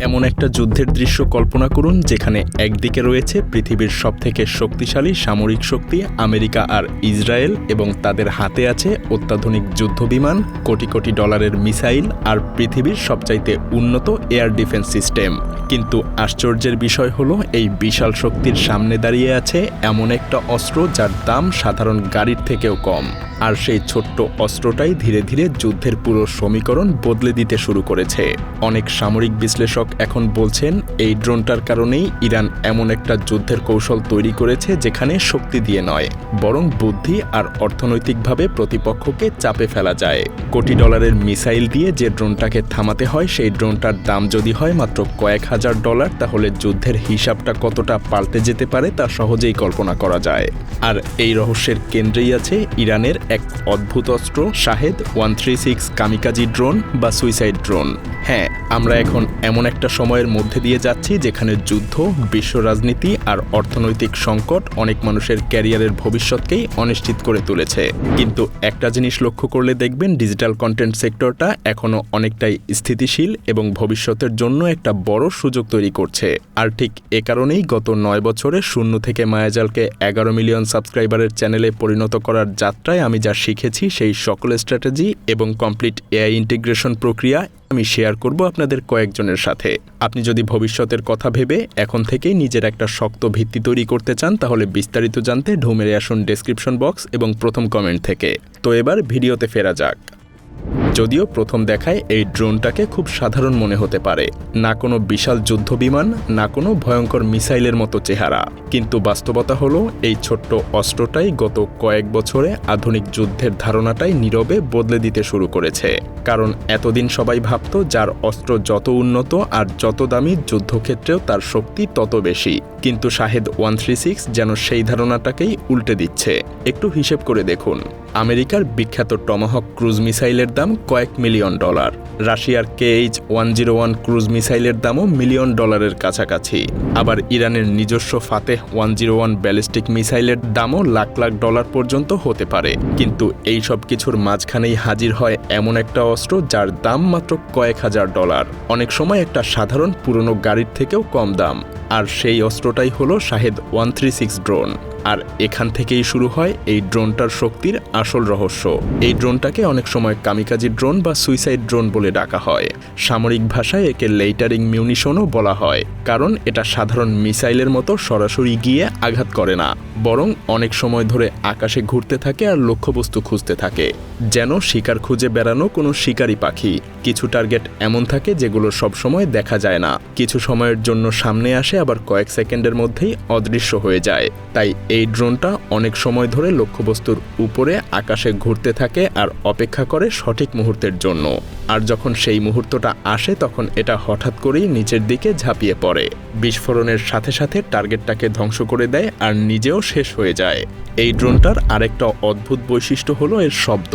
এমন একটা যুদ্ধের দৃশ্য কল্পনা করুন যেখানে একদিকে রয়েছে পৃথিবীর সবথেকে শক্তিশালী সামরিক শক্তি আমেরিকা আর ইসরায়েল এবং তাদের হাতে আছে অত্যাধুনিক যুদ্ধবিমান, কোটি কোটি ডলারের মিসাইল আর পৃথিবীর সবচাইতে উন্নত এয়ার ডিফেন্স সিস্টেম। কিন্তু আশ্চর্যের বিষয় হলো এই বিশাল শক্তির সামনে দাঁড়িয়ে আছে এমন একটা অস্ত্র যার দাম সাধারণ গাড়ির থেকেও কম। আর সেই ছোট্ট অস্ত্রটাই ধীরে ধীরে যুদ্ধের পুরো সমীকরণ বদলে দিতে শুরু করেছে। অনেক সামরিক বিশ্লেষক এখন বলছেন এই ড্রোনটার কারণেই ইরান এমন একটা যুদ্ধের কৌশল তৈরি করেছে যেখানে শক্তি দিয়ে নয়, বরং বুদ্ধি আর অর্থনৈতিকভাবে প্রতিপক্ষকে চাপে ফেলা যায়। কোটি ডলারের মিসাইল দিয়ে যে ড্রোনটাকে থামাতে হয় সেই ড্রোনটার দাম যদি হয় মাত্র কয়েক হাজার ডলার, তাহলে যুদ্ধের হিসাবটা কতটা পাল্টে যেতে পারে তা সহজেই কল্পনা করা যায়। আর এই রহস্যের কেন্দ্রেই আছে ইরানের এক অদ্ভুত অস্ত্র, শাহেদ 136 কামিকাজি ড্রোন বা সুইসাইড ড্রোন। হ্যাঁ, আমরা এখন এমন একটা সময়ের মধ্যে দিয়ে যাচ্ছি যেখানে যুদ্ধ, বিশ্ব রাজনীতি আর অর্থনৈতিক সংকট অনেক মানুষের ক্যারিয়ারের ভবিষ্যৎকেই অনিশ্চিত করে তুলেছে। কিন্তু একটা জিনিস লক্ষ্য করলে দেখবেন ডিজিটাল কন্টেন্ট সেক্টরটা এখনও অনেকটাই স্থিতিশীল এবং ভবিষ্যতের জন্য একটা বড় সুযোগ তৈরি করছে। আর ঠিক এ কারণেই গত 9 বছরে শূন্য থেকে মায়াজালকে 11 মিলিয়ন সাবস্ক্রাইবারের চ্যানেলে পরিণত করার যাত্রায় আমি যা শিখেছি সেই সকল স্ট্র্যাটেজি এবং কমপ্লিট এআই ইন্টিগ্রেশন প্রক্রিয়া আমি শেয়ার করব আপনাদের কয়েকজনের সাথে। আপনি যদি ভবিষ্যতের কথা ভেবে এখন থেকেই নিজের একটা শক্ত ভিত্তি তৈরি করতে চান, তাহলে বিস্তারিত জানতে ঢু মেরে আসুন ডেসক্রিপশন বক্স এবং প্রথম কমেন্ট থেকে। তো এবার ভিডিওতে ফেরা যাক। যদিও প্রথম দেখায় এই ড্রোনটাকে খুব সাধারণ মনে হতে পারে, না কোনো বিশাল যুদ্ধবিমান, না কোনো ভয়ঙ্কর মিসাইলের মতো চেহারা, কিন্তু বাস্তবতা হলো এই ছোট্ট অস্ত্রটাই গত কয়েক বছরে আধুনিক যুদ্ধের ধারণাটাই নীরবে বদলে দিতে শুরু করেছে। কারণ এতদিন সবাই ভাবত যার অস্ত্র যত উন্নত আর যত দামি, যুদ্ধক্ষেত্রেও তার শক্তি তত বেশি। কিন্তু শাহেদ 136 যেন সেই ধারণাটাকেই উল্টে দিচ্ছে। একটু হিসেব করে দেখুন, আমেরিকার বিখ্যাত টমাহক ক্রুজ মিসাইলের দাম কয়েক মিলিয়ন ডলার, রাশিয়ার KH-101 ক্রুজ মিসাইলের দামও মিলিয়ন ডলারের কাছাকাছি, আবার ইরানের নিজস্ব ফাতেহ 101 ব্যালিস্টিক মিসাইলের দামও লাখ লাখ ডলার পর্যন্ত হতে পারে। কিন্তু এই সব কিছুর মাঝখানেই হাজির হয় এমন একটা অস্ত্র যার দাম মাত্র কয়েক হাজার ডলার, অনেক সময় একটা সাধারণ পুরনো গাড়ির থেকেও কম দাম। আর সেই অস্ত্রটাই হলো শাহেদ 136 ড্রোন। আর এখান থেকেই শুরু হয় এই ড্রোনটার শক্তির আসল রহস্য। এই ড্রোনটাকে অনেক সময় কামিকাজি ড্রোন বা সুইসাইড ড্রোন বলে ডাকা হয়। সামরিক ভাষায় একে লেইটারিং মিউনিশনও বলা হয়, কারণ এটা সাধারণ মিসাইলের মতো সরাসরি গিয়ে আঘাত করে না, বরং অনেক সময় ধরে আকাশে ঘুরতে থাকে আর লক্ষ্যবস্তু খুঁজতে থাকে, যেন শিকার খুঁজে বেড়ানো কোনো শিকারি পাখি। কিছু টার্গেট এমন থাকে যেগুলো সবসময় দেখা যায় না, কিছু সময়ের জন্য সামনে আসে, আবার কয়েক সেকেন্ডের মধ্যেই অদৃশ্য হয়ে যায়। তাই এই ড্রোনটা অনেক সময় ধরে লক্ষ্যবস্তুর উপরে আকাশে ঘুরতে থাকে আর অপেক্ষা করে সঠিক মুহূর্তের জন্য। আর যখন সেই মুহূর্তটা আসে তখন এটা হঠাৎ করেই নিচের দিকে ঝাঁপিয়ে পড়ে, বিস্ফোরণের সাথে সাথে টার্গেটটাকে ধ্বংস করে দেয় আর নিজেও শেষ হয়ে যায়। এই ড্রোনটার আরেকটা অদ্ভুত বৈশিষ্ট্য হলো এর শব্দ।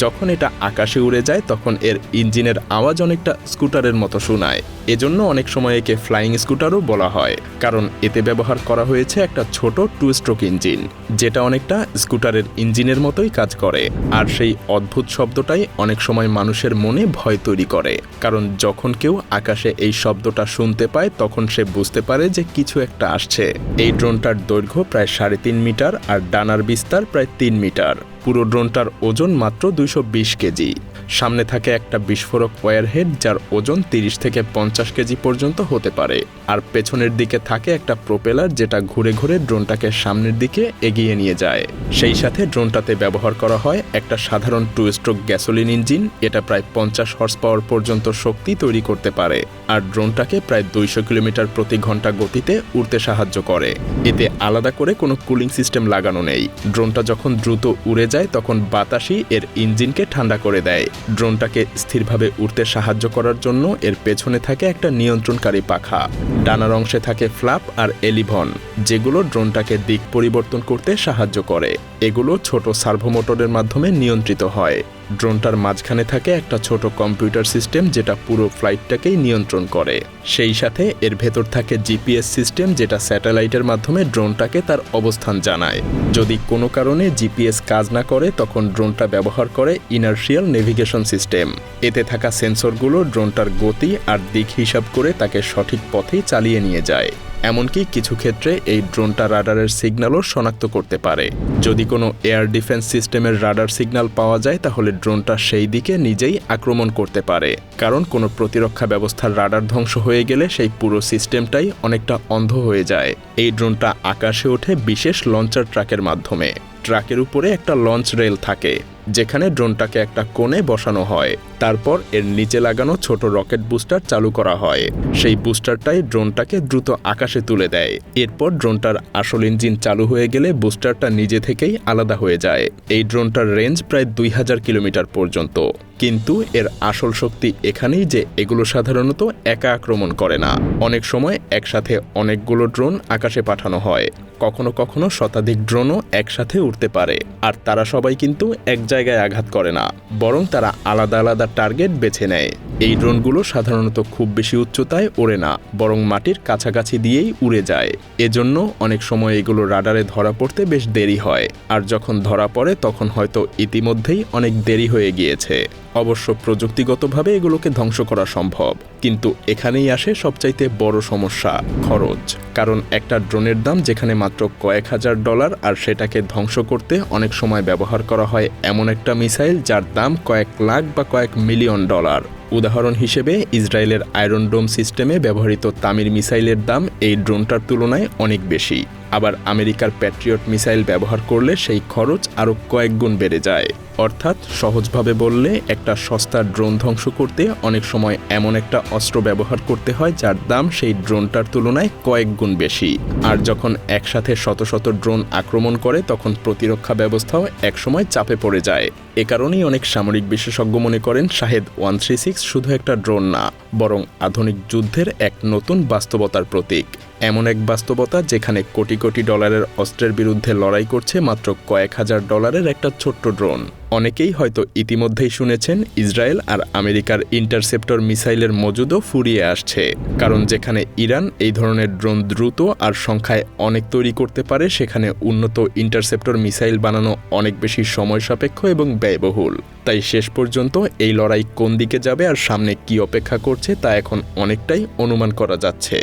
যখন এটা আকাশে উড়ে যায় তখন এর ইঞ্জিনের আওয়াজ অনেকটা স্কুটারের মতো শোনায়। এজন্য অনেক সময় একে ফ্লাইং স্কুটারও বলা হয়, কারণ এতে ব্যবহার করা হয়েছে একটা ছোট 2 স্ট্রোক ইঞ্জিন, যেটা অনেকটা স্কুটারের ইঞ্জিনের মতোই কাজ করে। আর সেই অদ্ভুত শব্দটাই অনেক সময় মানুষের মনে ভয় তৈরি করে, কারণ যখন কেউ আকাশে এই শব্দটা শুনতে পায় তখন সে বুঝতে পারে যে কিছু একটা আসছে। এই ড্রোনটার দৈর্ঘ্য প্রায় 3.5 মিটার আর ডানার বিস্তার প্রায় 3 মিটার। পুরো ড্রোনটার ওজন মাত্র 220 কেজি। সামনে থাকে একটা বিস্ফোরক ওয়্যারহেড যার ওজন 30 থেকে 50 কেজি পর্যন্ত হতে পারে, আর পেছনের দিকে থাকে একটা প্রোপেলার যেটা ঘুরে ঘুরে ড্রোনটাকে সামনের দিকে এগিয়ে নিয়ে যায়। সেই সাথে ড্রোনটাতে ব্যবহার করা হয় একটা সাধারণ 2 স্ট্রোক গ্যাসোলিন ইঞ্জিন। এটা প্রায় 50 হর্স পাওয়ার পর্যন্ত শক্তি তৈরি করতে পারে, আর ড্রোনটাকে প্রায় 200 কিলোমিটার প্রতি ঘন্টা গতিতে উড়তে সাহায্য করে। এতে আলাদা করে কোনো কুলিং সিস্টেম লাগানো নেই। ড্রোনটা যখন দ্রুত উড়ে যায় তখন বাতাসই এর ইঞ্জিনকে ঠান্ডা করে দেয়। ড্রোনটাকে স্থিরভাবে উড়তে সাহায্য করার জন্য এর পেছনে থাকে একটা নিয়ন্ত্রণকারী পাখা। ডানার অংশে থাকে ফ্ল্যাপ আর এলিভন, যেগুলো ড্রোনটাকে দিক পরিবর্তন করতে সাহায্য করে। এগুলো ছোট সার্ভো মোটরের মাধ্যমে নিয়ন্ত্রিত হয়। ড্রোনটার মাঝখানে থাকে একটা ছোট কম্পিউটার সিস্টেম যেটা পুরো ফ্লাইটটাকেই নিয়ন্ত্রণ করে। সেই সাথে এর ভেতর থাকে জিপিএস সিস্টেম যেটা স্যাটেলাইটের মাধ্যমে ড্রোনটাকে তার অবস্থান জানায়। যদি কোনো কারণে জিপিএস কাজ না করে তখন ড্রোনটা ব্যবহার করে ইনার্শিয়াল নেভিগেশন সিস্টেম। এতে থাকা সেন্সরগুলো ড্রোনটার গতি আর দিক হিসাব করে তাকে সঠিক পথেই চালিয়ে নিয়ে যায়। এমনকি কিছু ক্ষেত্রে এই ড্রোনটা রাডারের সিগন্যালও শনাক্ত করতে পারে। যদি কোনো এয়ার ডিফেন্স সিস্টেমের রাডার সিগন্যাল পাওয়া যায় তাহলে ড্রোনটা সেই দিকে নিজেই আক্রমণ করতে পারে, কারণ কোনো প্রতিরক্ষা ব্যবস্থার রাডার ধ্বংস হয়ে গেলে সেই পুরো সিস্টেমটাই অনেকটা অন্ধ হয়ে যায়। এই ড্রোনটা আকাশে ওঠে বিশেষ লঞ্চার ট্রাকের মাধ্যমে। ট্রাকের উপরে একটা লঞ্চ রেল থাকে যেখানে ড্রোনটাকে একটা কোণে বসানো হয়। তারপর এর নিচে লাগানো ছোট রকেট বুস্টার চালু করা হয়। সেই বুস্টারটাই ড্রোনটাকে দ্রুত আকাশে তুলে দেয়। এরপর ড্রোনটার আসল ইঞ্জিন চালু হয়ে গেলে বুস্টারটা নিজে থেকেই আলাদা হয়ে যায়। এই ড্রোনটার রেঞ্জ প্রায় 2000 কিলোমিটার পর্যন্ত। কিন্তু এর আসল শক্তি এখানেই যে এগুলো সাধারণত একা আক্রমণ করে না। অনেক সময় একসাথে অনেকগুলো ড্রোন আকাশে পাঠানো হয়। কখনো কখনো শতাধিক ড্রোনও একসাথে উঠতে পারে। আর তারা সবাই কিন্তু এক জায়গায় আঘাত করে না, বরং তারা আলাদা আলাদা টার্গেট বেছে নেয়। এই ড্রোনগুলো সাধারণত খুব বেশি উচ্চতায় ওড়ে না, বরং মাটির কাছাকাছি দিয়েই উড়ে যায়। এজন্য অনেক সময় এগুলো রাডারে ধরা পড়তে বেশ দেরি হয়। আর যখন ধরা পড়ে তখন হয়তো ইতিমধ্যেই অনেক দেরি হয়ে গিয়েছে। অবশ্য প্রযুক্তিগতভাবে এগুলোকে ধ্বংস করা সম্ভব, কিন্তু এখানেই আসে সবচাইতে বড় সমস্যা, খরচ। কারণ একটা ড্রোনের দাম যেখানে মাত্র কয়েক হাজার ডলার, আর সেটাকে ধ্বংস করতে অনেক সময় ব্যবহার করা হয় এমন একটা মিসাইল যার দাম কয়েক লাখ বা কয়েক মিলিয়ন ডলার। উদাহরণ হিসেবে ইসরায়েলের আয়রন ডোম সিস্টেমে ব্যবহৃত তামির মিসাইলের দাম এই ড্রোনটার তুলনায় অনেক বেশি। আবার আমেরিকার প্যাট্রিয়ট মিসাইল ব্যবহার করলে সেই খরচ আরও কয়েক গুণ বেড়ে যায়। অর্থাৎ সহজভাবে বললে একটা সস্তা ড্রোন ধ্বংস করতে অনেক সময় এমন একটা অস্ত্র ব্যবহার করতে হয় যার দাম সেই ড্রোনটার তুলনায় কয়েক গুণ বেশি। আর যখন একসাথে শত শত ড্রোন আক্রমণ করে তখন প্রতিরক্ষা ব্যবস্থাও একসময় চাপে পড়ে যায়। এ কারণেই অনেক সামরিক বিশেষজ্ঞ মনে করেন শাহেদ 136 শুধু একটা ড্রোন না, বরং আধুনিক যুদ্ধের এক নতুন বাস্তবতার প্রতীক। এমন এক বাস্তবতা যেখানে কোটি কোটি ডলারের অস্ত্রের বিরুদ্ধে লড়াই করছে মাত্র কয়েক হাজার ডলারের একটা ছোট্ট ড্রোন। অনেকেই হয়তো ইতিমধ্যেই শুনেছেন ইসরায়েল আর আমেরিকার ইন্টারসেপ্টর মিসাইলের মজুদও ফুরিয়ে আসছে। কারণ যেখানে ইরান এই ধরনের ড্রোন দ্রুত আর সংখ্যায় অনেক তৈরি করতে পারে, সেখানে উন্নত ইন্টারসেপ্টর মিসাইল বানানো অনেক বেশি সময় সাপেক্ষ এবং ব্যয়বহুল। তাই শেষ পর্যন্ত এই লড়াই কোন দিকে যাবে আর সামনে কি অপেক্ষা করছে তা এখন অনেকটাই অনুমান করা যাচ্ছে।